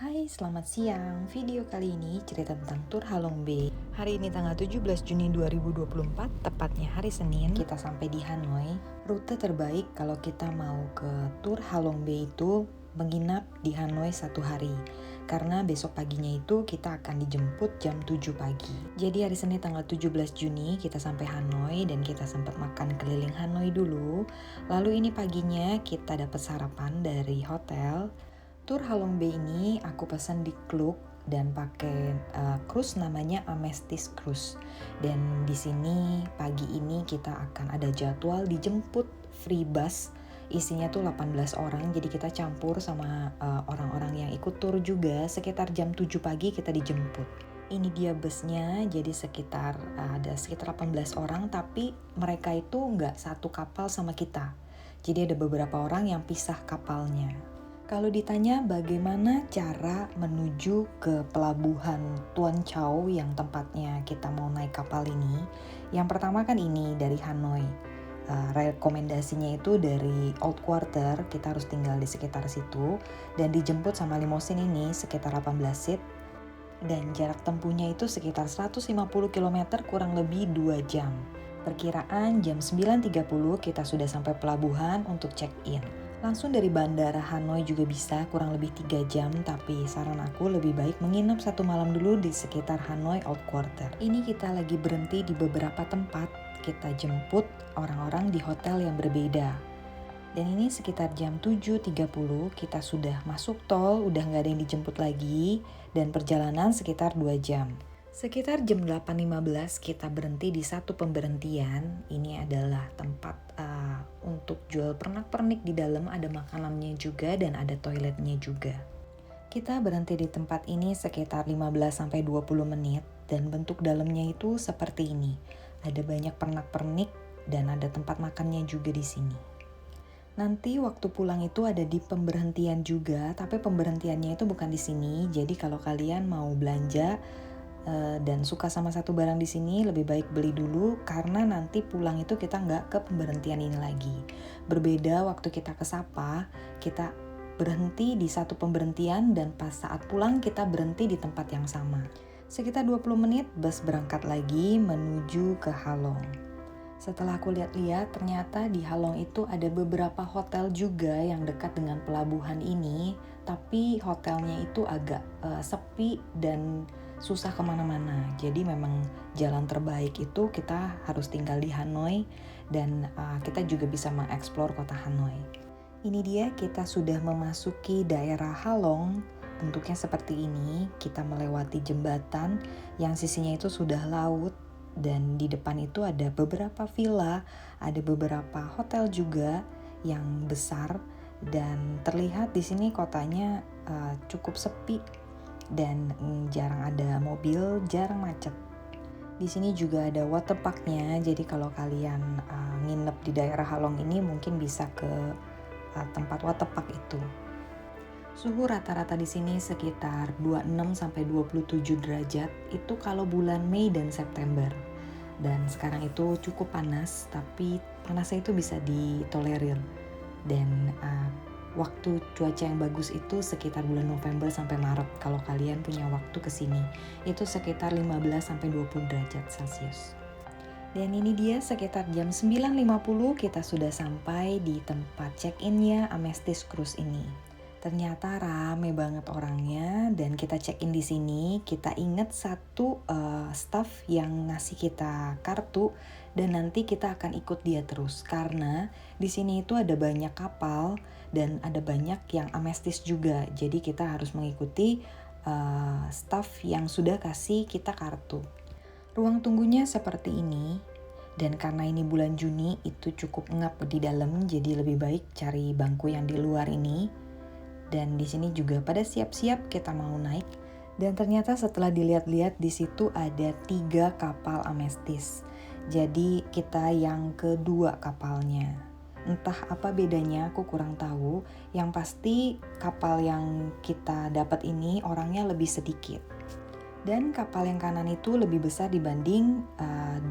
Hai, selamat siang. Video kali ini cerita tentang Tur Halong Bay. Hari ini tanggal 17 Juni 2024, tepatnya hari Senin, kita sampai di Hanoi. Rute terbaik kalau kita mau ke Tur Halong Bay itu menginap di Hanoi 1 hari. Karena besok paginya itu kita akan dijemput jam 7 pagi. Jadi hari Senin tanggal 17 Juni kita sampai Hanoi dan kita sempat makan keliling Hanoi dulu. Lalu ini paginya kita dapat sarapan dari hotel. Tur Halong Bay ini aku pesan di Klook dan pakai cruise namanya Amethyst Cruise. Dan di sini pagi ini kita akan ada jadwal dijemput free bus. Isinya tuh 18 orang, jadi kita campur sama orang-orang yang ikut tur juga. Sekitar jam 7 pagi kita dijemput. Ini dia busnya, jadi ada sekitar 18 orang, tapi mereka itu nggak satu kapal sama kita. Jadi ada beberapa orang yang pisah kapalnya. Kalau ditanya bagaimana cara menuju ke pelabuhan Tuan Chau yang tempatnya kita mau naik kapal ini, yang pertama kan ini dari Hanoi. Rekomendasinya itu dari Old Quarter, kita harus tinggal di sekitar situ dan dijemput sama limosin ini sekitar 18 seat dan jarak tempuhnya itu sekitar 150 km kurang lebih 2 jam. Perkiraan jam 9.30 kita sudah sampai pelabuhan untuk check-in. Langsung dari bandara Hanoi juga bisa, kurang lebih 3 jam, tapi saran aku lebih baik menginap 1 malam dulu di sekitar Hanoi Old Quarter. Ini kita lagi berhenti di beberapa tempat, kita jemput orang-orang di hotel yang berbeda. Dan ini sekitar jam 7.30 kita sudah masuk tol, udah gak ada yang dijemput lagi, dan perjalanan sekitar 2 jam. Sekitar jam 8.15 kita berhenti di satu pemberhentian. Ini adalah tempat untuk jual pernak-pernik di dalam, ada makanannya juga dan ada toiletnya juga. Kita berhenti di tempat ini sekitar 15-20 menit dan bentuk dalamnya itu seperti ini. Ada banyak pernak-pernik dan ada tempat makannya juga di sini. Nanti waktu pulang itu ada di pemberhentian juga, tapi pemberhentiannya itu bukan di sini. Jadi kalau kalian mau belanja dan suka sama satu barang di sini, lebih baik beli dulu karena nanti pulang itu kita nggak ke pemberhentian ini lagi. Berbeda waktu kita ke Sapa, kita berhenti di satu pemberhentian dan pas saat pulang kita berhenti di tempat yang sama. Sekitar 20 menit bus berangkat lagi menuju ke Halong. Setelah aku lihat-lihat, ternyata di Halong itu ada beberapa hotel juga yang dekat dengan pelabuhan ini, tapi hotelnya itu agak sepi dan susah kemana-mana. Jadi memang jalan terbaik itu kita harus tinggal di Hanoi dan kita juga bisa mengeksplor kota Hanoi. Ini dia, kita sudah memasuki daerah Halong. Bentuknya seperti ini, kita melewati jembatan yang sisinya itu sudah laut. Dan di depan itu ada beberapa villa, ada beberapa hotel juga yang besar dan terlihat di sini kotanya cukup sepi dan jarang ada mobil, jarang macet. Di sini juga ada waterparknya, jadi kalau kalian nginep di daerah Halong ini mungkin bisa ke tempat waterpark itu. Suhu rata-rata di sini sekitar 26-27 derajat, itu kalau bulan Mei dan September. Dan sekarang itu cukup panas, tapi panasnya itu bisa ditolerir. Dan waktu cuaca yang bagus itu sekitar bulan November sampai Maret kalau kalian punya waktu ke sini. Itu sekitar 15-20 derajat Celcius. Dan ini dia sekitar jam 9.50 kita sudah sampai di tempat check-innya Amethyst Cruise ini. Ternyata rame banget orangnya dan kita check-in di sini. Kita ingat satu staff yang ngasih kita kartu dan nanti kita akan ikut dia terus karena di sini itu ada banyak kapal dan ada banyak yang Amethyst juga. Jadi kita harus mengikuti staff yang sudah kasih kita kartu. Ruang tunggunya seperti ini. Dan karena ini bulan Juni itu cukup ngap di dalam, jadi lebih baik cari bangku yang di luar ini. Dan di sini juga pada siap-siap kita mau naik. Dan ternyata setelah dilihat-lihat di situ ada 3 kapal Amethyst. Jadi kita yang kedua kapalnya. Entah apa bedanya aku kurang tahu. Yang pasti kapal yang kita dapat ini orangnya lebih sedikit. Dan kapal yang kanan itu lebih besar dibanding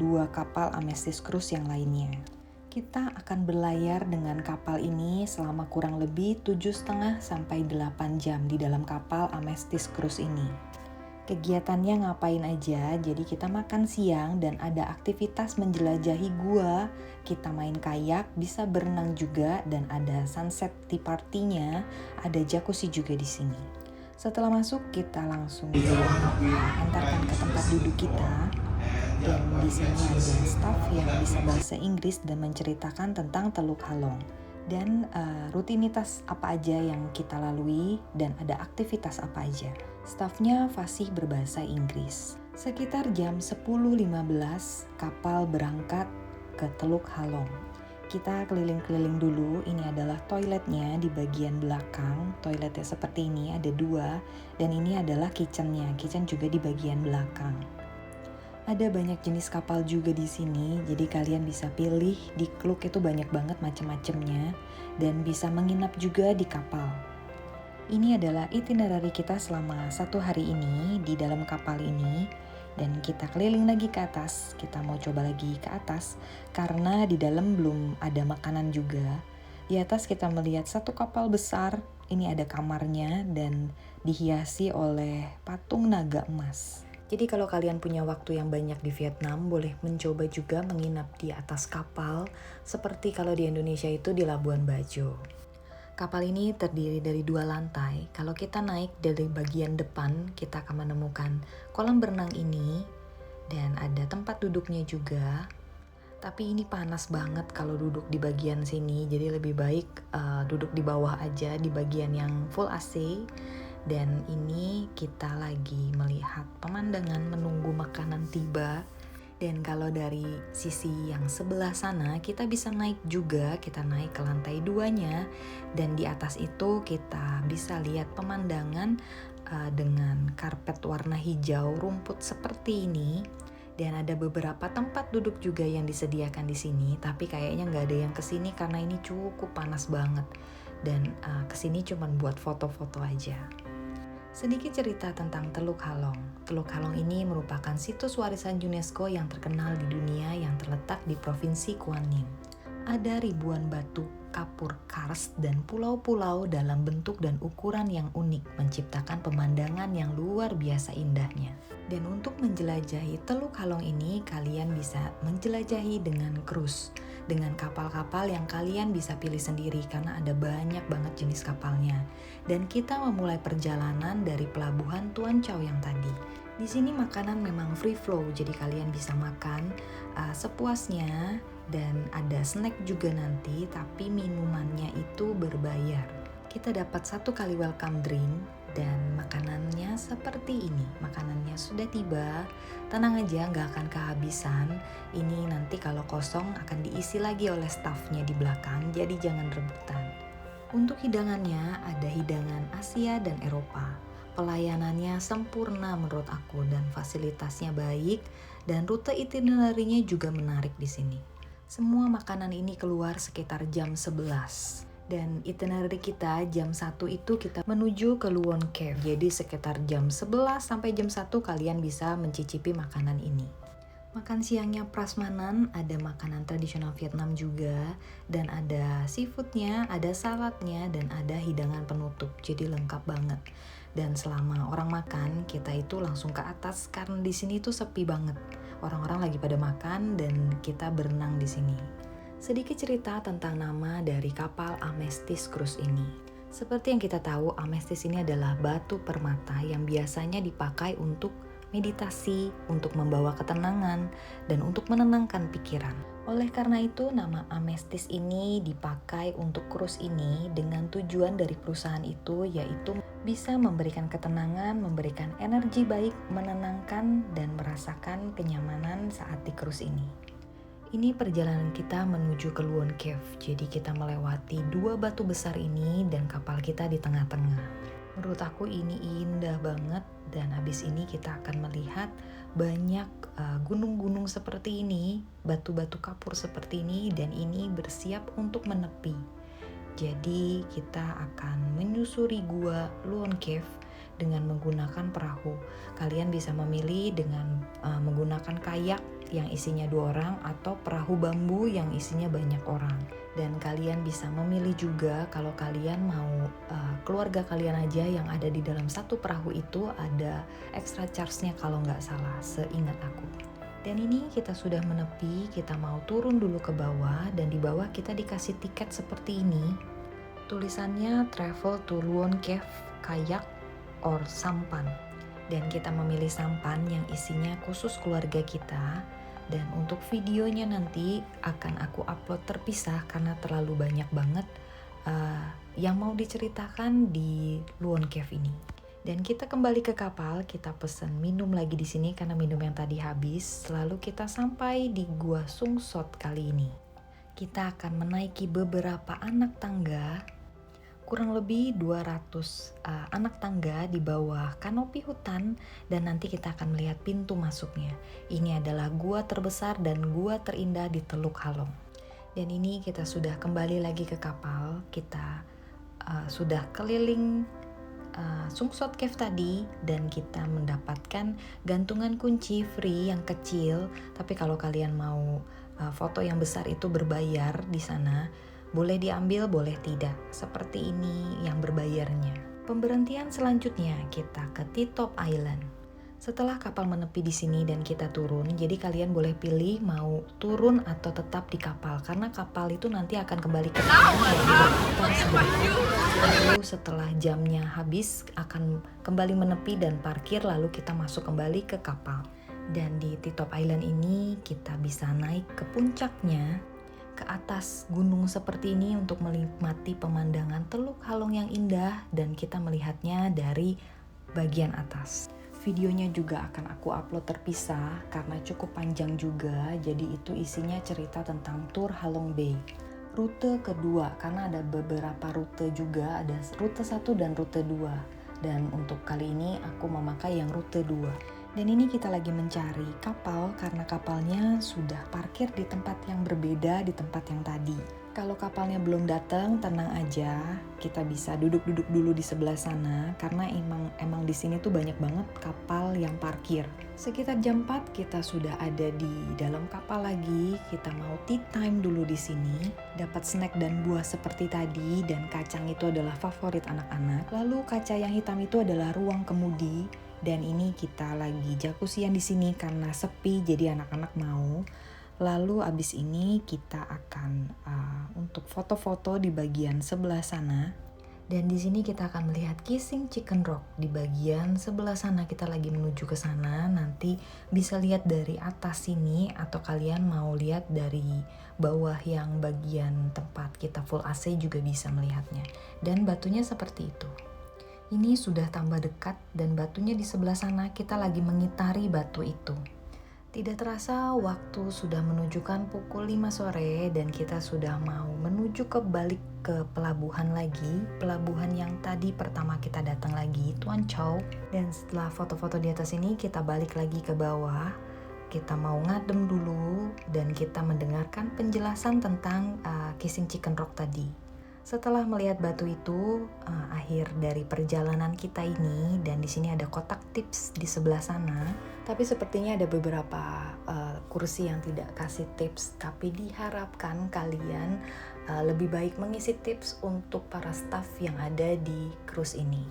2 kapal Amethyst Cruise yang lainnya. Kita akan berlayar dengan kapal ini selama kurang lebih 7,5 sampai 8 jam di dalam kapal Amethyst Cruise ini. Kegiatannya ngapain aja, jadi kita makan siang dan ada aktivitas menjelajahi gua, kita main kayak, bisa berenang juga, dan ada sunset tea party-nya, ada jacuzzi juga di sini. Setelah masuk, kita langsung diantarkan ke tempat duduk kita. Dan di sini ada staff yang bisa bahasa Inggris dan menceritakan tentang Teluk Halong dan rutinitas apa aja yang kita lalui dan ada aktivitas apa aja. Staffnya fasih berbahasa Inggris. Sekitar jam 10.15 kapal berangkat ke Teluk Halong. Kita keliling-keliling dulu. Ini adalah toiletnya di bagian belakang. Toiletnya seperti ini, ada 2, dan ini adalah kitchennya. Kitchen juga di bagian belakang. Ada banyak jenis kapal juga di sini, jadi kalian bisa pilih. Di Klook itu banyak banget macam-macamnya dan bisa menginap juga di kapal. Ini adalah itinerary kita selama 1 hari ini di dalam kapal ini. Dan kita keliling lagi ke atas, kita mau coba lagi ke atas karena di dalam belum ada makanan juga. Di atas kita melihat satu kapal besar, ini ada kamarnya dan dihiasi oleh patung naga emas. Jadi kalau kalian punya waktu yang banyak di Vietnam, boleh mencoba juga menginap di atas kapal, seperti kalau di Indonesia itu di Labuan Bajo. Kapal ini terdiri dari 2 lantai. Kalau kita naik dari bagian depan, kita akan menemukan kolam berenang ini, dan ada tempat duduknya juga. Tapi ini panas banget kalau duduk di bagian sini, jadi lebih baik duduk di bawah aja, di bagian yang full AC. Dan ini kita lagi melihat pemandangan menunggu makanan tiba. Dan kalau dari sisi yang sebelah sana kita bisa naik juga, kita naik ke lantai 2-nya. Dan di atas itu kita bisa lihat pemandangan dengan karpet warna hijau, rumput seperti ini. Dan ada beberapa tempat duduk juga yang disediakan di sini, tapi kayaknya nggak ada yang kesini karena ini cukup panas banget. Dan kesini cuma buat foto-foto aja. Sedikit cerita tentang Teluk Halong. Teluk Halong ini merupakan situs warisan UNESCO yang terkenal di dunia yang terletak di Provinsi Quang Ninh. Ada ribuan batu kapur karst dan pulau-pulau dalam bentuk dan ukuran yang unik, menciptakan pemandangan yang luar biasa indahnya. Dan untuk menjelajahi Teluk Halong ini, kalian bisa menjelajahi dengan cruise, dengan kapal-kapal yang kalian bisa pilih sendiri karena ada banyak banget jenis kapalnya. Dan kita memulai perjalanan dari pelabuhan Tuan Chau yang tadi. Di sini makanan memang free flow, jadi kalian bisa makan sepuasnya dan ada snack juga nanti, tapi minumannya itu berbayar. Kita dapat 1 kali welcome drink dan makanannya seperti ini. Makanannya sudah tiba, tenang aja nggak akan kehabisan. Ini nanti kalau kosong akan diisi lagi oleh staffnya di belakang, jadi jangan rebutan. Untuk hidangannya ada hidangan Asia dan Eropa. Pelayanannya sempurna menurut aku dan fasilitasnya baik dan rute itinerary-nya juga menarik di sini. Semua makanan ini keluar sekitar jam 11. Dan itinerary kita jam 1 itu kita menuju ke Luon Cave. Jadi sekitar jam 11 sampai jam 1 kalian bisa mencicipi makanan ini. Makan siangnya prasmanan, ada makanan tradisional Vietnam juga, dan ada seafoodnya, ada saladnya, dan ada hidangan penutup, jadi lengkap banget. Dan selama orang makan, kita itu langsung ke atas karena di sini tuh sepi banget. Orang-orang lagi pada makan dan kita berenang di sini. Sedikit cerita tentang nama dari kapal Amethyst Cruise ini. Seperti yang kita tahu, amethyst ini adalah batu permata yang biasanya dipakai untuk meditasi, untuk membawa ketenangan, dan untuk menenangkan pikiran. Oleh karena itu, nama Amethyst ini dipakai untuk cruise ini dengan tujuan dari perusahaan itu, yaitu bisa memberikan ketenangan, memberikan energi baik, menenangkan, dan merasakan kenyamanan saat di cruise ini. Ini perjalanan kita menuju ke Luon Cave, jadi kita melewati 2 batu besar ini dan kapal kita di tengah-tengah. Menurut aku ini indah banget, dan habis ini kita akan melihat banyak gunung-gunung seperti ini, batu-batu kapur seperti ini, dan ini bersiap untuk menepi. Jadi kita akan menyusuri gua Luon Cave dengan menggunakan perahu. Kalian bisa memilih dengan menggunakan kayak yang isinya 2 orang atau perahu bambu yang isinya banyak orang. Dan kalian bisa memilih juga kalau kalian mau keluarga kalian aja yang ada di dalam satu perahu itu ada extra charge-nya kalau nggak salah, seingat aku. Dan ini kita sudah menepi, kita mau turun dulu ke bawah dan di bawah kita dikasih tiket seperti ini. Tulisannya travel to Luon Cave, kayak or sampan. Dan kita memilih sampan yang isinya khusus keluarga kita. Dan untuk videonya nanti akan aku upload terpisah karena terlalu banyak banget yang mau diceritakan di Luon Cave ini. Dan kita kembali ke kapal, kita pesan minum lagi di sini karena minum yang tadi habis. Lalu kita sampai di Gua Sung Sot kali ini. Kita akan menaiki beberapa anak tangga, kurang lebih 200 anak tangga di bawah kanopi hutan, dan nanti kita akan melihat pintu masuknya. Ini adalah gua terbesar dan gua terindah di Teluk Halong. Dan ini kita sudah kembali lagi ke kapal, kita sudah keliling Sung Sot Cave tadi dan kita mendapatkan gantungan kunci free yang kecil. Tapi kalau kalian mau foto yang besar itu berbayar di sana, boleh diambil, boleh tidak. Seperti ini yang berbayarnya. Pemberhentian selanjutnya kita ke T-Top Island. Setelah kapal menepi di sini dan kita turun, jadi kalian boleh pilih mau turun atau tetap di kapal karena kapal itu nanti akan kembali ke tanah dan berputar sebentar. Lalu setelah jamnya habis akan kembali menepi dan parkir, lalu kita masuk kembali ke kapal. Dan di T-Top Island ini kita bisa naik ke puncaknya, ke atas gunung seperti ini untuk menikmati pemandangan Teluk Halong yang indah dan kita melihatnya dari bagian atas. Videonya juga akan aku upload terpisah karena cukup panjang juga, jadi itu isinya cerita tentang Tour Halong Bay. Rute kedua, karena ada beberapa rute juga, ada rute 1 dan rute 2. Dan untuk kali ini aku memakai yang rute 2. Dan ini kita lagi mencari kapal karena kapalnya sudah parkir di tempat yang berbeda di tempat yang tadi. Kalau kapalnya belum datang, tenang aja, kita bisa duduk-duduk dulu di sebelah sana karena emang di sini tuh banyak banget kapal yang parkir. Sekitar jam 4 kita sudah ada di dalam kapal lagi. Kita mau tea time dulu di sini, dapat snack dan buah seperti tadi, dan kacang itu adalah favorit anak-anak. Lalu kaca yang hitam itu adalah ruang kemudi. Dan ini kita lagi jacuzzian di sini karena sepi, jadi anak-anak mau. Lalu abis ini kita akan untuk foto-foto di bagian sebelah sana. Dan di sini kita akan melihat Kissing Chicken Rock di bagian sebelah sana. Kita lagi menuju ke sana. Nanti bisa lihat dari atas sini atau kalian mau lihat dari bawah yang bagian tempat kita full AC juga bisa melihatnya. Dan batunya seperti itu. Ini sudah tambah dekat dan batunya di sebelah sana, kita lagi mengitari batu itu. Tidak terasa waktu sudah menunjukkan pukul 5 sore dan kita sudah mau menuju balik ke pelabuhan lagi. Pelabuhan yang tadi pertama kita datang lagi, Tuan Chow. Dan setelah foto-foto di atas ini kita balik lagi ke bawah. Kita mau ngadem dulu dan kita mendengarkan penjelasan tentang Kissing Chicken Rock tadi. Setelah melihat batu itu, akhir dari perjalanan kita ini, dan di sini ada kotak tips di sebelah sana. Tapi sepertinya ada beberapa kursi yang tidak kasih tips, tapi diharapkan kalian lebih baik mengisi tips untuk para staff yang ada di cruise ini.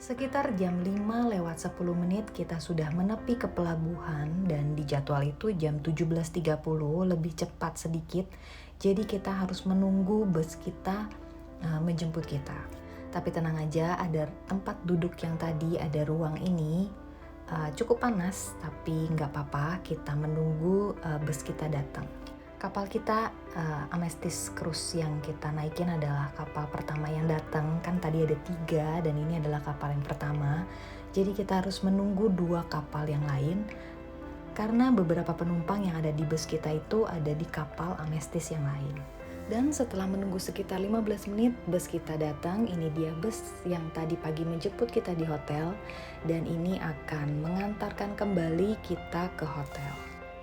Sekitar jam 5 lewat 10 menit kita sudah menepi ke pelabuhan dan di jadwal itu jam 17.30, lebih cepat sedikit. Jadi kita harus menunggu bus kita menjemput kita. Tapi tenang aja, ada tempat duduk yang tadi, ada ruang ini. Cukup panas, tapi nggak apa-apa, kita menunggu bus kita datang. Kapal kita Amethyst Cruise yang kita naikin adalah kapal pertama yang datang. Kan tadi ada 3 dan ini adalah kapal yang pertama. Jadi kita harus menunggu 2 kapal yang lain karena beberapa penumpang yang ada di bus kita itu ada di kapal Amethyst yang lain. Dan setelah menunggu sekitar 15 menit, bus kita datang. Ini dia bus yang tadi pagi menjemput kita di hotel. Dan ini akan mengantarkan kembali kita ke hotel.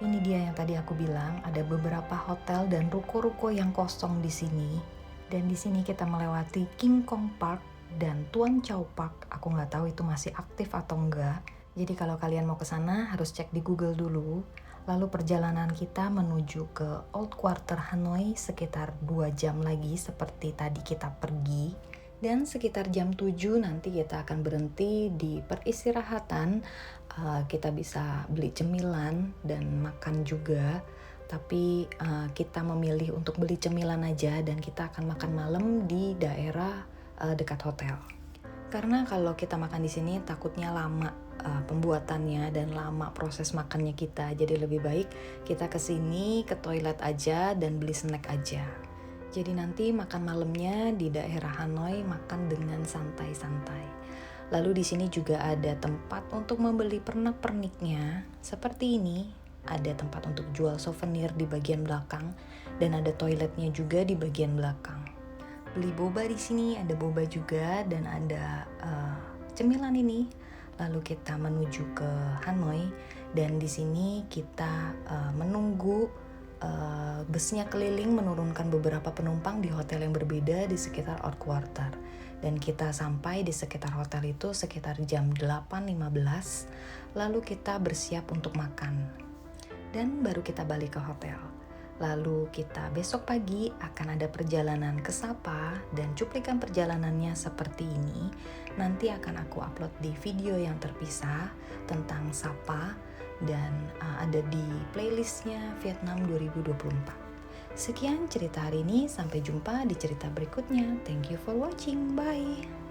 Ini dia yang tadi aku bilang, ada beberapa hotel dan ruko-ruko yang kosong di sini. Dan di sini kita melewati King Kong Park dan Tuan Chau Pak. Aku nggak tahu itu masih aktif atau enggak. Jadi kalau kalian mau ke sana harus cek di Google dulu. Lalu perjalanan kita menuju ke Old Quarter Hanoi sekitar 2 jam lagi seperti tadi kita pergi. Dan sekitar jam 7 nanti kita akan berhenti di peristirahatan. Kita bisa beli cemilan dan makan juga. Tapi kita memilih untuk beli cemilan aja dan kita akan makan malam di daerah dekat hotel. Karena kalau kita makan di sini takutnya lama pembuatannya dan lama proses makannya kita. Jadi lebih baik kita kesini ke toilet aja dan beli snack aja. Jadi nanti makan malamnya di daerah Hanoi makan dengan santai-santai. Lalu di sini juga ada tempat untuk membeli pernak-perniknya seperti ini. Ada tempat untuk jual souvenir di bagian belakang dan ada toiletnya juga di bagian belakang. Beli boba di sini, ada boba juga dan ada cemilan ini. Lalu kita menuju ke Hanoi dan di sini kita menunggu busnya keliling menurunkan beberapa penumpang di hotel yang berbeda di sekitar Old Quarter. Dan kita sampai di sekitar hotel itu sekitar jam 8.15. Lalu kita bersiap untuk makan. Dan baru kita balik ke hotel. Lalu kita besok pagi akan ada perjalanan ke Sapa dan cuplikan perjalanannya seperti ini. Nanti akan aku upload di video yang terpisah tentang Sapa dan ada di playlistnya Vietnam 2024. Sekian cerita hari ini, sampai jumpa di cerita berikutnya. Thank you for watching, bye!